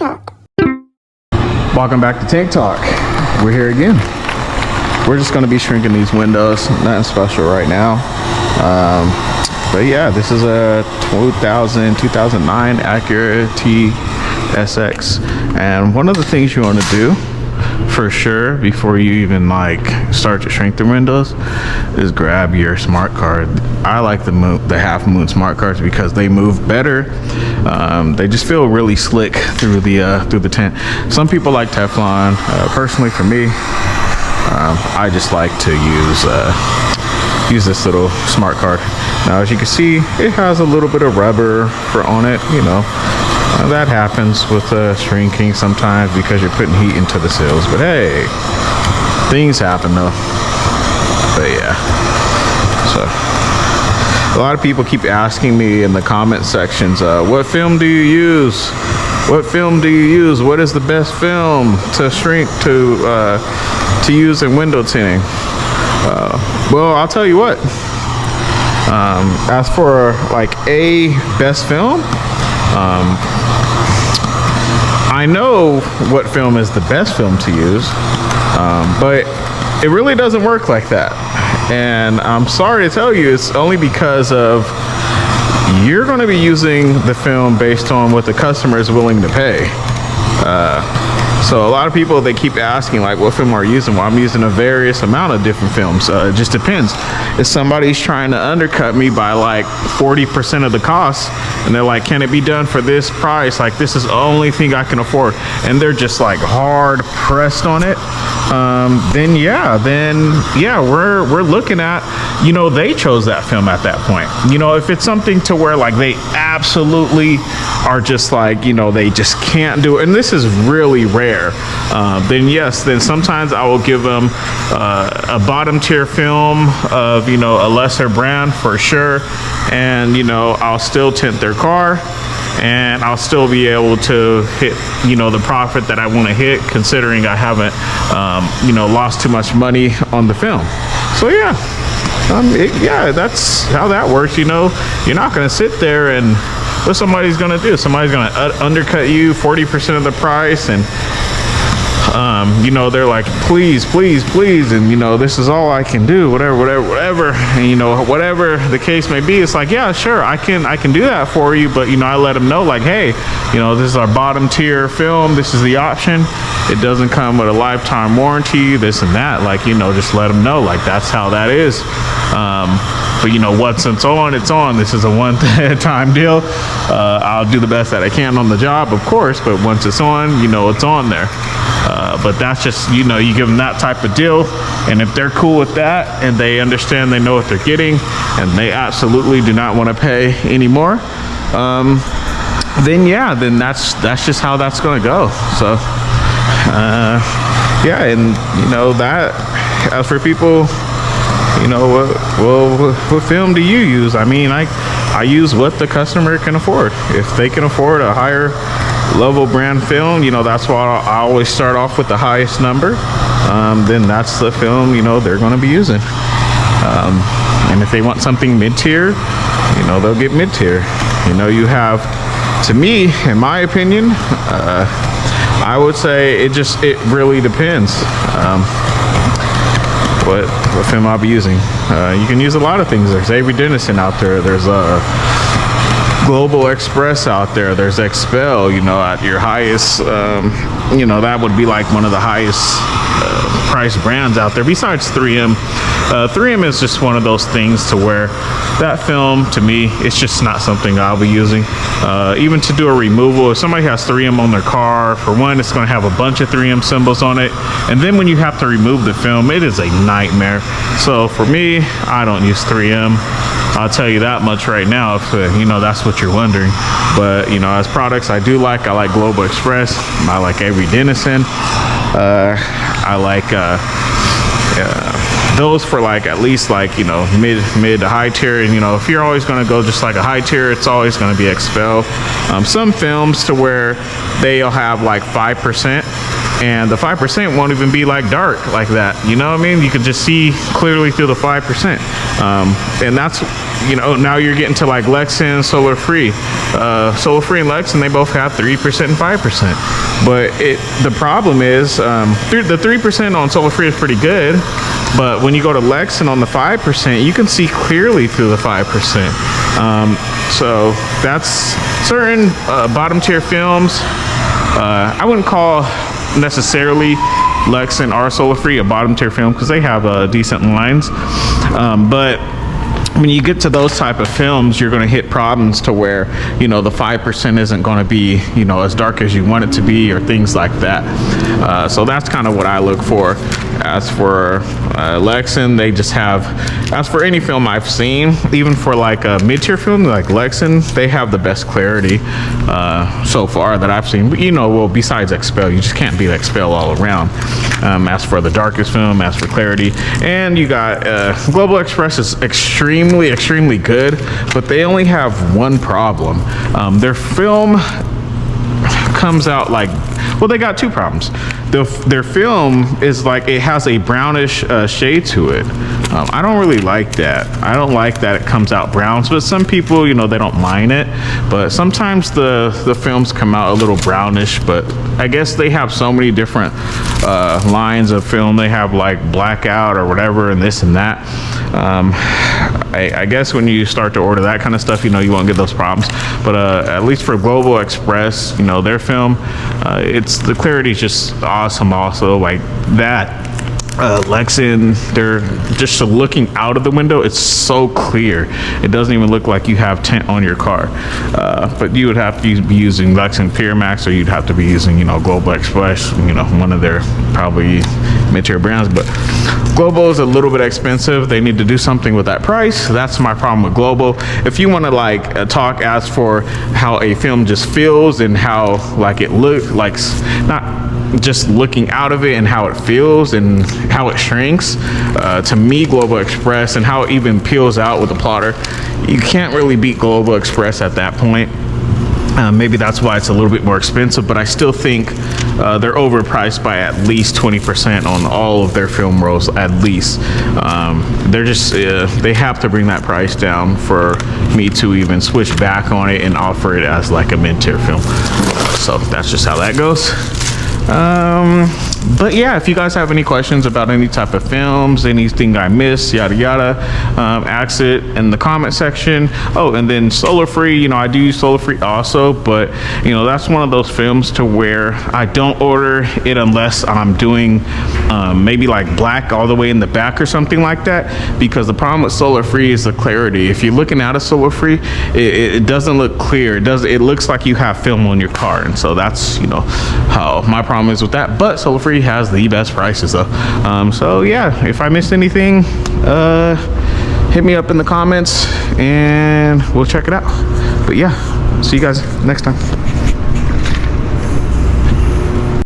Talk. Welcome back to Tank Talk. We're here again. We're just going to be shrinking these windows. Nothing special right now. But yeah, this is a 2009 Acura TSX. And one of the things you want to do for sure before you even start to shrink the windows is grab your smart card. I like the half moon smart cards because they move better. They just feel really slick through the tint. Some people like Teflon. Personally, for me, I just like to use this little smart card. Now, as you can see, it has a little bit of rubber on it. That happens with shrinking sometimes because you're putting heat into the seals. But hey, things happen though. But yeah, so a lot of people keep asking me in the comment sections, what film do you use? What film do you use? What is the best film to shrink to use in window tinting? Well, I'll tell you what. As for a best film, I know what film is the best film to use, but it really doesn't work like that. And I'm sorry to tell you, it's only because of you're going to be using the film based on what the customer is willing to pay. So a lot of people, they keep asking what film are you using? Well, I'm using a various amount of different films. It just depends. If somebody's trying to undercut me by 40% of the cost, and they're like, can it be done for this price? This is the only thing I can afford. And they're just hard pressed on it. Then yeah, we're looking at, they chose that film at that point. If it's something to where they absolutely are just they just can't do it, and this is really rare, then yes, then sometimes I will give them a bottom tier film of a lesser brand for sure, and I'll still tint their car, and I'll still be able to hit the profit that I want to hit, considering I haven't lost too much money on the film. So yeah, that's how that works. You're not going to sit there and what somebody's going to do. Somebody's going to undercut you 40% of the price, and they're like, please, and this is all I can do, whatever, and whatever the case may be. It's yeah, sure, I can do that for you, but I let them know hey, this is our bottom tier film, this is the option, it doesn't come with a lifetime warranty, this and that, just let them know that's how that is. But once it's on, this is a one-time deal. I'll do the best that I can on the job, of course, but once it's on, it's on there. But that's just, you give them that type of deal, and if they're cool with that, and they understand, they know what they're getting, and they absolutely do not want to pay anymore, then yeah, then that's just how that's going to go. So yeah, and that, as for people, what film do you use? I use what the customer can afford. If they can afford a higher level brand film, that's why I always start off with the highest number. Then that's the film, they're going to be using. And if they want something mid-tier, they'll get mid-tier. You have, to me, in my opinion, I would say it really depends. What film I'll be using. You can use a lot of things. There's Avery Dennison out there. There's Global Express out there. There's Expel, at your highest, that would be one of the highest price brands out there besides 3M. 3M is just one of those things to where that film, to me, it's just not something I'll be using. Even to do a removal, if somebody has 3M on their car, for one, it's going to have a bunch of 3M symbols on it, and then when you have to remove the film, it is a nightmare. So for me, I don't use 3M. I'll tell you that much right now, if that's what you're wondering. But as products I like Global Express, I like Avery Dennison, I like those for at least mid to high tier. And if you're always going to go just a high tier, it's always going to be Expel. Some films to where they'll have 5%, and the 5% won't even be like dark like that. You know what I mean? You could just see clearly through the 5%. And that's, you know, now you're getting to like Lexan, Solar Free. Solar Free and Lexan, they both have 3% and 5%. But the problem is the 3% on Solar Free is pretty good. But when you go to Lexan on the 5%, you can see clearly through the 5%. So that's certain bottom tier films. I wouldn't call necessarily Lexan or Solar Free a bottom tier film because they have decent lines. But when you get to those type of films, you're going to hit problems to where, you know, the 5% isn't going to be, you know, as dark as you want it to be or things like that. So that's kind of what I look for. As for Lexan, they just have, as for any film I've seen, even for like a mid-tier film like Lexan, they have the best clarity so far that I've seen. But, you know, well, besides Expel, you just can't beat Expel all around. As for the darkest film, as for clarity, and you got Global Express is extremely good, but they only have one problem. Their film comes out like, well, they got two problems. Their film is like, it has a brownish shade to it. I don't really like that. I don't like that it comes out brown, but some people, you know, they don't mind it. But sometimes the films come out a little brownish, but I guess they have so many different lines of film. They have like blackout or whatever and this and that. I guess when you start to order that kind of stuff, you know, you won't get those problems. But at least for Global Express, you know, their film, the clarity is just awesome also. Like that Lexan, they're just looking out of the window, it's so clear. It doesn't even look like you have tint on your car. But you would have to be using Lexan PureMax, or you'd have to be using, you know, Global Express, you know, one of their probably mid-tier brands. But Global is a little bit expensive. They need to do something with that price. That's my problem with Global. If you want to like talk as for how a film just feels and how like it looks, like not just looking out of it and how it feels and how it shrinks, to me, Global Express and how it even peels out with the plotter, you can't really beat Global Express at that point. Maybe that's why it's a little bit more expensive, but I still think they're overpriced by at least 20% on all of their film rolls, at least. They're just, they have to bring that price down for me to even switch back on it and offer it as like a mid-tier film. So that's just how that goes. But yeah, if you guys have any questions about any type of films, anything I missed, yada yada, ask it in the comment section. Oh, and then Solar Free, you know, I do use Solar Free also, but you know, that's one of those films to where I don't order it unless I'm doing maybe like black all the way in the back or something like that, because the problem with Solar Free is the clarity. If you're looking at a Solar Free, it doesn't look clear. It looks like you have film on your car, and so that's, you know, how my problem is with that. But Solar Free has the best prices though. So yeah, if I missed anything, hit me up in the comments and we'll check it out. But yeah, see you guys next time.